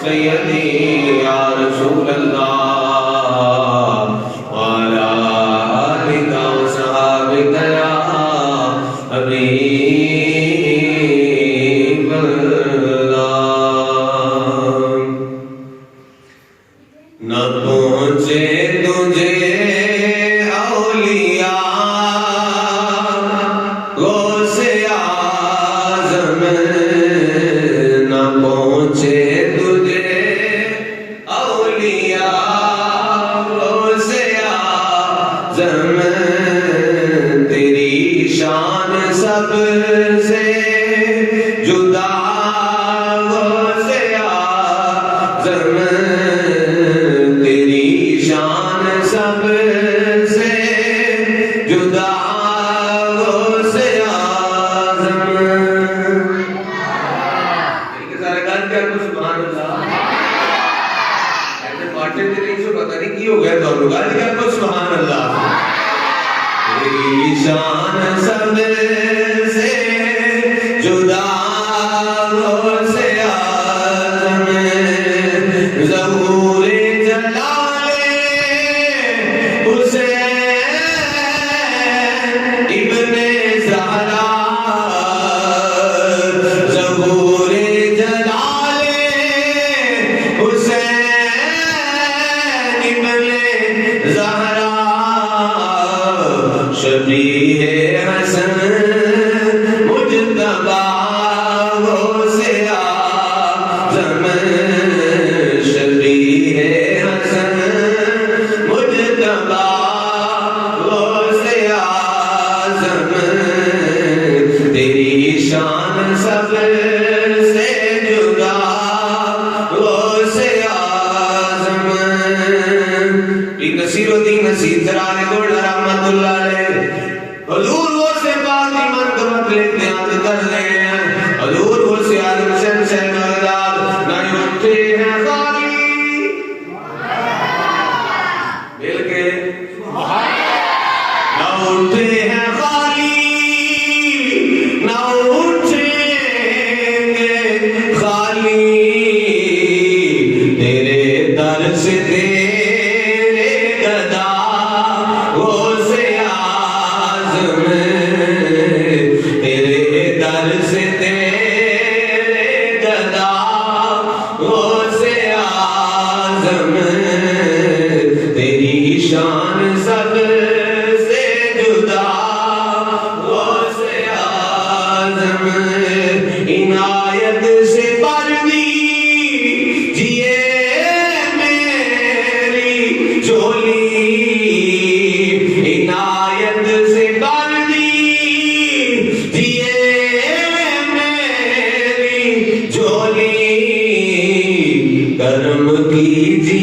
सय्यदी या रसूल अल्लाह वाला आलिका व सहाबिका या हबीब अल्लाह। न पहुँचे तुझे औलिया गौसे आज़म, न पहुँचे तुझे औलिया गौसे आज़म, तेरी शान सबसे जुदा गौसे आज़म, तेरी शान सबसे जुदा गौसे आज़म। सारे गाल क्या कुछ सुभान अल्लाह ऐसे पाटे तेरे से पता नहीं की हो गया दोनों गाल क्या कुछ सुभान अल्लाह। तेरी शान सबसे जुदा गौसे आज़म, ज़हूरे जलाले हुसैन इब्ने ज़हरा, ज़हूरे जलाले हुसैन इब्ने ज़हरा, शबीहे हसन मुज्तबा गौसे आज़म, शबीहे हसन मुज्तबा गौसे आज़म, तेरी शान सबसे जुदा गौसे आज़म। नसीरुद्दीन नसीर तराने गोल्ड रहमतुल्लाह अलैह हुजूर वो से पाक की मन को मत लेते याद कर ले, हुजूर वो से आलम हुसैन से बगदाद नहीं उठते हैं खाली मिल के ना उठते हैं खाली, ना उठेंगे खाली, तेरे दर से तेरे गदा गौसे आज़म, तेरे दर से तेरे गदा गौसे आज़म, तेरी शान सबसे जुदा गौसे आज़म। इनायत से परदी जिए मेरी झोली, इनायत से परदी जिए मेरी झोली, करम कीजिए